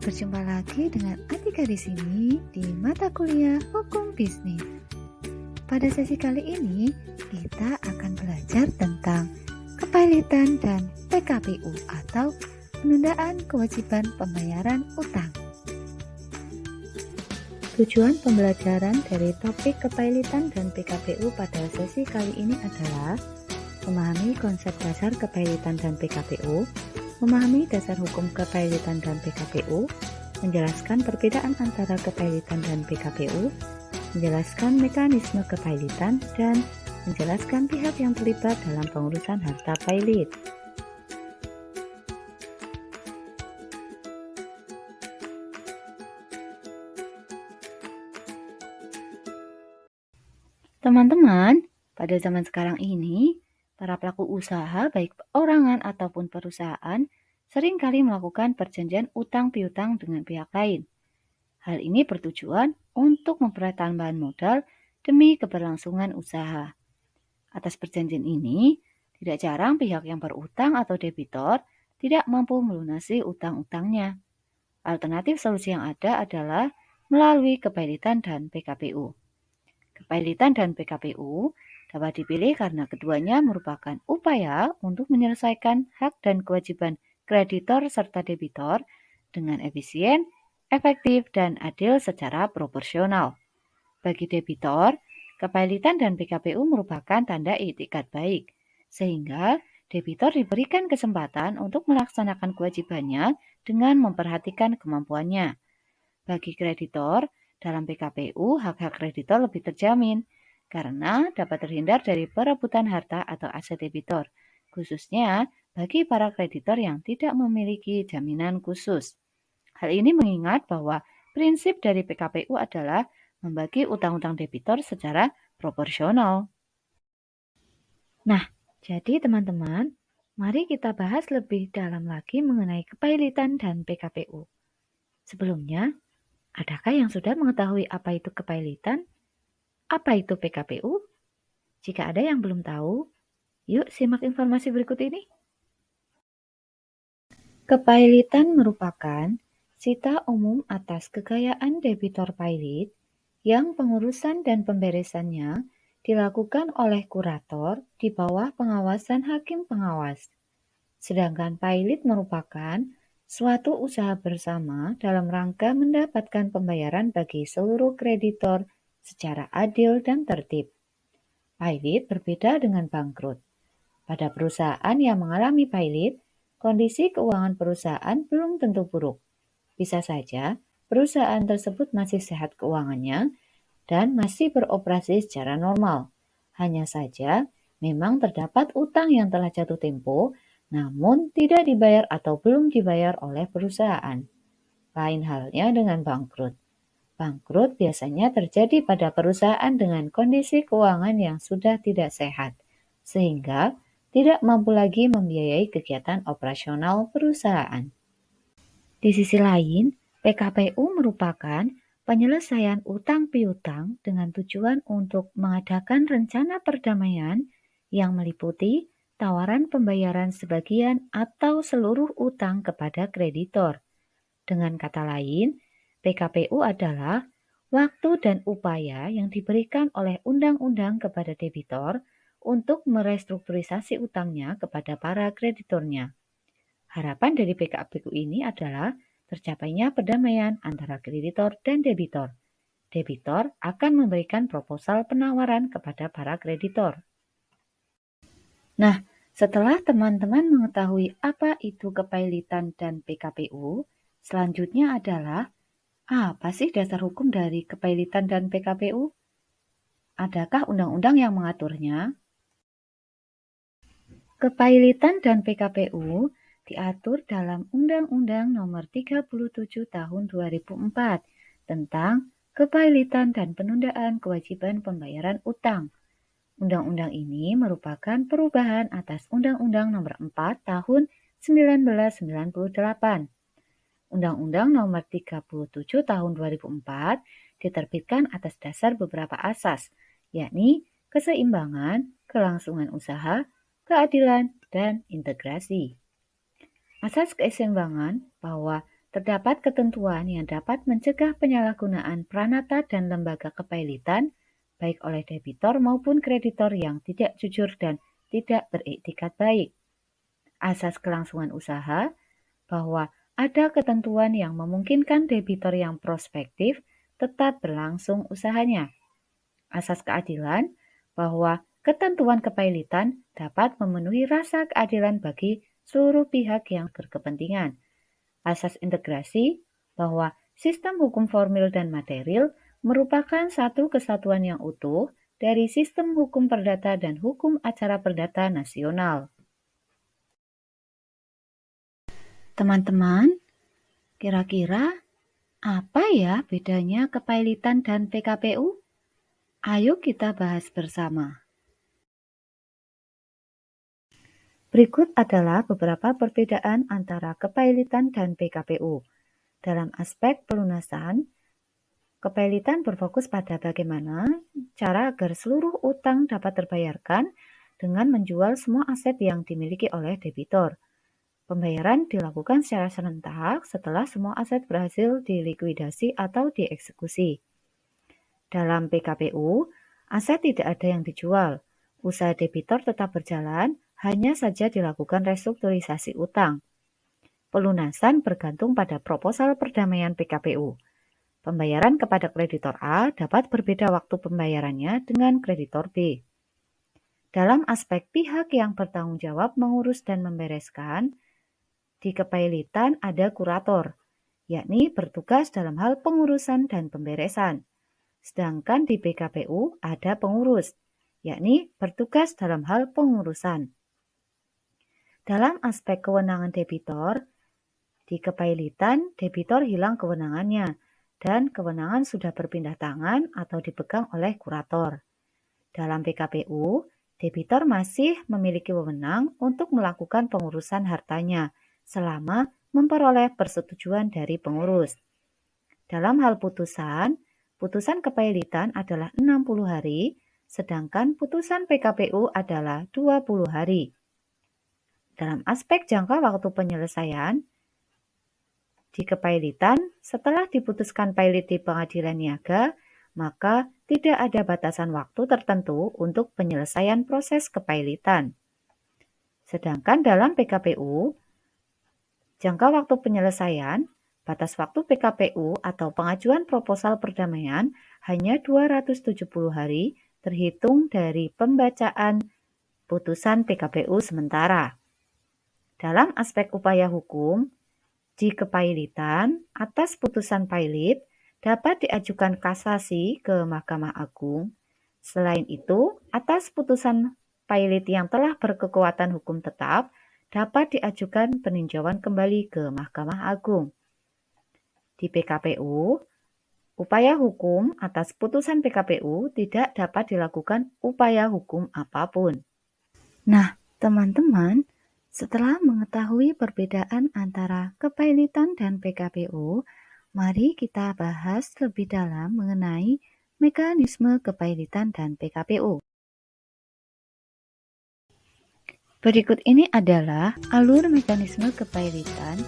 Berjumpa lagi dengan Atika di sini di mata kuliah Hukum Bisnis. Pada sesi kali ini, kita akan belajar tentang kepailitan dan PKPU atau penundaan kewajiban pembayaran utang. Tujuan pembelajaran dari topik kepailitan dan PKPU pada sesi kali ini adalah memahami konsep dasar kepailitan dan PKPU, memahami dasar hukum kepailitan dan PKPU, menjelaskan perbedaan antara kepailitan dan PKPU, menjelaskan mekanisme kepailitan, dan menjelaskan pihak yang terlibat dalam pengurusan harta pailit. Teman-teman, pada zaman sekarang ini, para pelaku usaha baik perorangan ataupun perusahaan seringkali melakukan perjanjian utang piutang dengan pihak lain. Hal ini bertujuan untuk memperoleh tambahan modal demi keberlangsungan usaha. Atas perjanjian ini, tidak jarang pihak yang berutang atau debitor tidak mampu melunasi utang-utangnya. Alternatif solusi yang ada adalah melalui kepailitan dan PKPU. Kepailitan dan PKPU dapat dipilih karena keduanya merupakan upaya untuk menyelesaikan hak dan kewajiban kreditor serta debitor dengan efisien, efektif, dan adil secara proporsional. Bagi debitor, kepailitan dan PKPU merupakan tanda itikat baik, sehingga debitor diberikan kesempatan untuk melaksanakan kewajibannya dengan memperhatikan kemampuannya. Bagi kreditor, dalam PKPU, hak-hak kreditor lebih terjamin karena dapat terhindar dari perebutan harta atau aset debitor, khususnya bagi para kreditor yang tidak memiliki jaminan khusus. Hal ini mengingat bahwa prinsip dari PKPU adalah membagi utang-utang debitor secara proporsional. Nah, jadi teman-teman, mari kita bahas lebih dalam lagi mengenai kepailitan dan PKPU. Sebelumnya, adakah yang sudah mengetahui apa itu kepailitan? Apa itu PKPU? Jika ada yang belum tahu, yuk simak informasi berikut ini. Kepailitan merupakan sita umum atas kekayaan debitor pailit yang pengurusan dan pemberesannya dilakukan oleh kurator di bawah pengawasan hakim pengawas. Sedangkan pailit merupakan suatu usaha bersama dalam rangka mendapatkan pembayaran bagi seluruh kreditor secara adil dan tertib. Pailit berbeda dengan bangkrut. Pada perusahaan yang mengalami pailit, kondisi keuangan perusahaan belum tentu buruk. Bisa saja perusahaan tersebut masih sehat keuangannya dan masih beroperasi secara normal. Hanya saja memang terdapat utang yang telah jatuh tempo namun tidak dibayar atau belum dibayar oleh perusahaan. Lain halnya dengan bangkrut. Bangkrut biasanya terjadi pada perusahaan dengan kondisi keuangan yang sudah tidak sehat, sehingga tidak mampu lagi membiayai kegiatan operasional perusahaan. Di sisi lain, PKPU merupakan penyelesaian utang piutang dengan tujuan untuk mengadakan rencana perdamaian yang meliputi tawaran pembayaran sebagian atau seluruh utang kepada kreditor. Dengan kata lain, PKPU adalah waktu dan upaya yang diberikan oleh undang-undang kepada debitor untuk merestrukturisasi utangnya kepada para kreditornya. Harapan dari PKPU ini adalah tercapainya perdamaian antara kreditor dan debitor. Debitor akan memberikan proposal penawaran kepada para kreditor. Nah, setelah teman-teman mengetahui apa itu kepailitan dan PKPU, selanjutnya adalah apa sih dasar hukum dari kepailitan dan PKPU? Adakah undang-undang yang mengaturnya? Kepailitan dan PKPU diatur dalam Undang-Undang Nomor 37 Tahun 2004 tentang kepailitan dan penundaan kewajiban pembayaran utang. Undang-undang ini merupakan perubahan atas Undang-Undang Nomor 4 Tahun 1998. Undang-Undang Nomor 37 Tahun 2004 diterbitkan atas dasar beberapa asas, yakni keseimbangan, kelangsungan usaha, keadilan, dan integrasi. Asas keseimbangan bahwa Terdapat ketentuan yang dapat mencegah penyalahgunaan pranata dan lembaga kepailitan, baik oleh debitor maupun kreditor yang tidak jujur dan tidak beriktikat baik. Asas kelangsungan usaha, bahwa ada ketentuan yang memungkinkan debitor yang prospektif tetap berlangsung usahanya. Asas keadilan, bahwa ketentuan kepailitan dapat memenuhi rasa keadilan bagi seluruh pihak yang berkepentingan. Asas integrasi, bahwa sistem hukum formil dan material merupakan satu kesatuan yang utuh dari sistem hukum perdata dan hukum acara perdata nasional. Teman-teman, kira-kira apa ya bedanya kepailitan dan PKPU? Ayo kita bahas bersama. Berikut adalah beberapa perbedaan antara kepailitan dan PKPU. Dalam aspek pelunasan, kepailitan berfokus pada bagaimana cara agar seluruh utang dapat terbayarkan dengan menjual semua aset yang dimiliki oleh debitor. Pembayaran dilakukan secara serentak setelah semua aset berhasil dilikuidasi atau dieksekusi. Dalam PKPU, aset tidak ada yang dijual. Usaha debitor tetap berjalan, hanya saja dilakukan restrukturisasi utang. Pelunasan bergantung pada proposal perdamaian PKPU. Pembayaran kepada kreditor A dapat berbeda waktu pembayarannya dengan kreditor B. Dalam aspek pihak yang bertanggung jawab mengurus dan membereskan, di kepailitan ada kurator, yakni bertugas dalam hal pengurusan dan pemberesan. Sedangkan di PKPU ada pengurus, yakni bertugas dalam hal pengurusan. Dalam aspek kewenangan debitor, di kepailitan debitor hilang kewenangannya dan kewenangan sudah berpindah tangan atau dipegang oleh kurator. Dalam PKPU, debitor masih memiliki wewenang untuk melakukan pengurusan hartanya selama memperoleh persetujuan dari pengurus. Dalam hal putusan kepailitan adalah 60 hari, sedangkan putusan PKPU adalah 20 hari. Dalam aspek jangka waktu penyelesaian, di kepailitan, setelah diputuskan pailit di pengadilan niaga, maka tidak ada batasan waktu tertentu untuk penyelesaian proses kepailitan. Sedangkan dalam PKPU, jangka waktu penyelesaian, batas waktu PKPU atau pengajuan proposal perdamaian hanya 270 hari terhitung dari pembacaan putusan PKPU sementara. Dalam aspek upaya hukum, di kepailitan, atas putusan pailit dapat diajukan kasasi ke Mahkamah Agung. Selain itu, atas putusan pailit yang telah berkekuatan hukum tetap, dapat diajukan peninjauan kembali ke Mahkamah Agung. Di PKPU, upaya hukum atas putusan PKPU tidak dapat dilakukan upaya hukum apapun. Nah, teman-teman, setelah mengetahui perbedaan antara kepailitan dan PKPU, mari kita bahas lebih dalam mengenai mekanisme kepailitan dan PKPU. Berikut ini adalah alur mekanisme kepailitan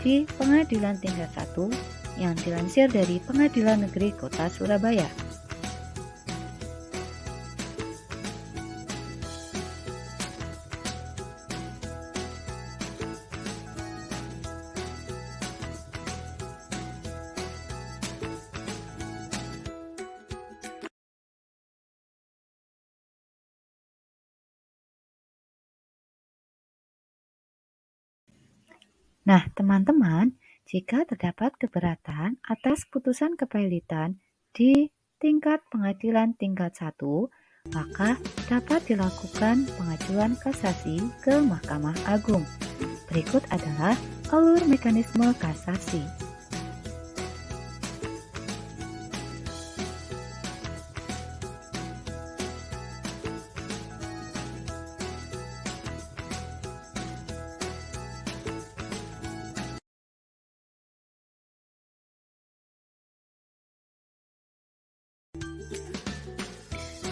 di Pengadilan Tingkat 1 yang dilansir dari Pengadilan Negeri Kota Surabaya. Nah, teman-teman, jika terdapat keberatan atas putusan kepailitan di tingkat pengadilan tingkat 1, maka dapat dilakukan pengajuan kasasi ke Mahkamah Agung. Berikut adalah alur mekanisme kasasi.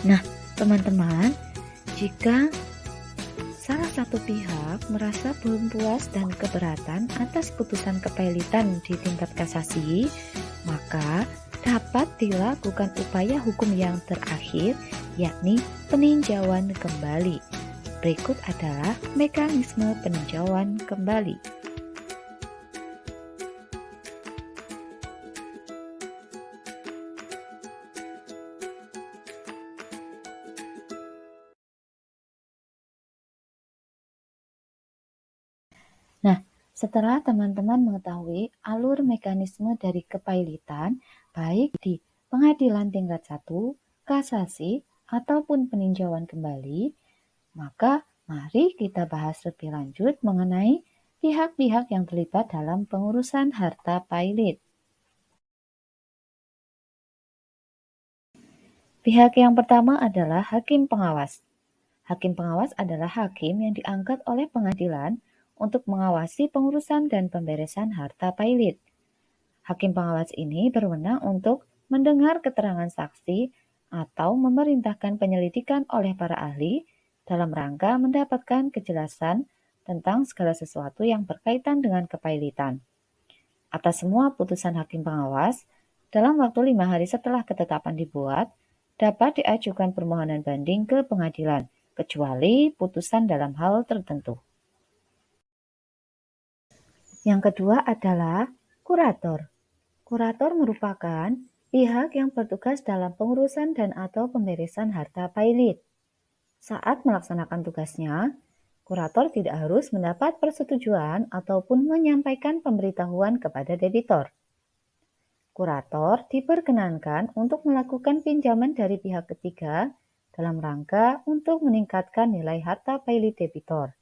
Nah, teman-teman, jika salah satu pihak merasa belum puas dan keberatan atas putusan kepailitan di tingkat kasasi, maka dapat dilakukan upaya hukum yang terakhir, yakni peninjauan kembali. Berikut adalah mekanisme peninjauan kembali. Nah, setelah teman-teman mengetahui alur mekanisme dari kepailitan, baik di pengadilan tingkat 1, kasasi, ataupun peninjauan kembali, maka mari kita bahas lebih lanjut mengenai pihak-pihak yang terlibat dalam pengurusan harta pailit. Pihak yang pertama adalah hakim pengawas. Hakim pengawas adalah hakim yang diangkat oleh pengadilan untuk mengawasi pengurusan dan pemberesan harta pailit. Hakim pengawas ini berwenang untuk mendengar keterangan saksi atau memerintahkan penyelidikan oleh para ahli dalam rangka mendapatkan kejelasan tentang segala sesuatu yang berkaitan dengan kepailitan. Atas semua putusan hakim pengawas, dalam waktu 5 hari setelah ketetapan dibuat, dapat diajukan permohonan banding ke pengadilan, kecuali putusan dalam hal tertentu. Yang kedua adalah kurator. Kurator merupakan pihak yang bertugas dalam pengurusan dan atau pemberesan harta pailit. Saat melaksanakan tugasnya, kurator tidak harus mendapat persetujuan ataupun menyampaikan pemberitahuan kepada debitor. Kurator diperkenankan untuk melakukan pinjaman dari pihak ketiga dalam rangka untuk meningkatkan nilai harta pailit debitor.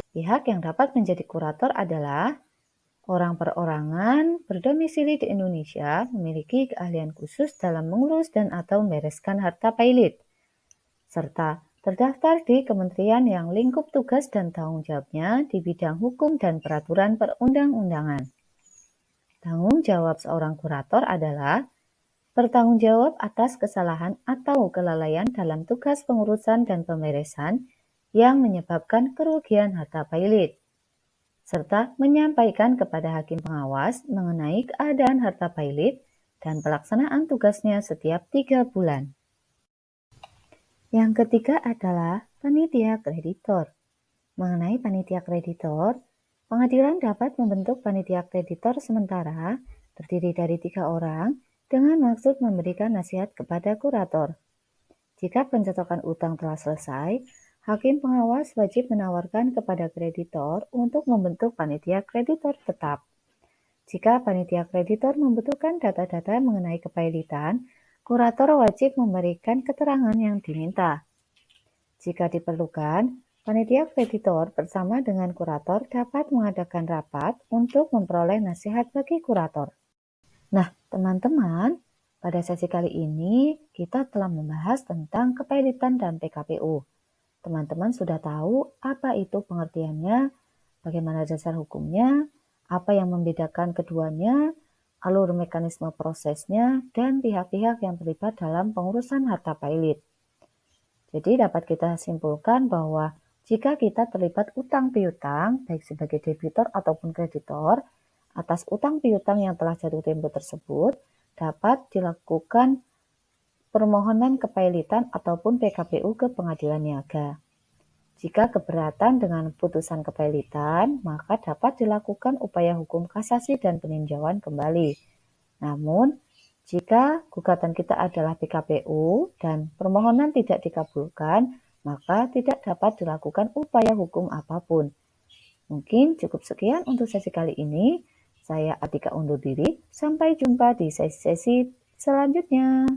Pihak yang dapat menjadi kurator adalah orang perorangan berdomisili di Indonesia memiliki keahlian khusus dalam mengurus dan atau membereskan harta pailit, serta terdaftar di kementerian yang lingkup tugas dan tanggung jawabnya di bidang hukum dan peraturan perundang-undangan. Tanggung jawab seorang kurator adalah bertanggung jawab atas kesalahan atau kelalaian dalam tugas pengurusan dan pemberesan yang menyebabkan kerugian harta pailit, serta menyampaikan kepada hakim pengawas mengenai keadaan harta pailit dan pelaksanaan tugasnya setiap 3 bulan. Yang ketiga adalah panitia kreditor. Mengenai panitia kreditor, pengadilan dapat membentuk panitia kreditor sementara terdiri dari 3 orang dengan maksud memberikan nasihat kepada kurator. Jika pencocokan utang telah selesai, hakim pengawas wajib menawarkan kepada kreditor untuk membentuk panitia kreditor tetap. Jika panitia kreditor membutuhkan data-data mengenai kepailitan, kurator wajib memberikan keterangan yang diminta. Jika diperlukan, panitia kreditor bersama dengan kurator dapat mengadakan rapat untuk memperoleh nasihat bagi kurator. Nah, teman-teman, pada sesi kali ini kita telah membahas tentang kepailitan dan PKPU. Teman-teman sudah tahu apa itu pengertiannya, bagaimana dasar hukumnya, apa yang membedakan keduanya, alur mekanisme prosesnya, dan pihak-pihak yang terlibat dalam pengurusan harta pailit. Jadi dapat kita simpulkan bahwa jika kita terlibat utang piutang, baik sebagai debitur ataupun kreditor, atas utang piutang yang telah jatuh tempo tersebut, dapat dilakukan permohonan kepailitan ataupun PKPU ke pengadilan niaga. Jika keberatan dengan putusan kepailitan, maka dapat dilakukan upaya hukum kasasi dan peninjauan kembali. Namun, jika gugatan kita adalah PKPU dan permohonan tidak dikabulkan, maka tidak dapat dilakukan upaya hukum apapun. Mungkin cukup sekian untuk sesi kali ini. Saya Atika undur diri. Sampai jumpa di sesi-sesi selanjutnya.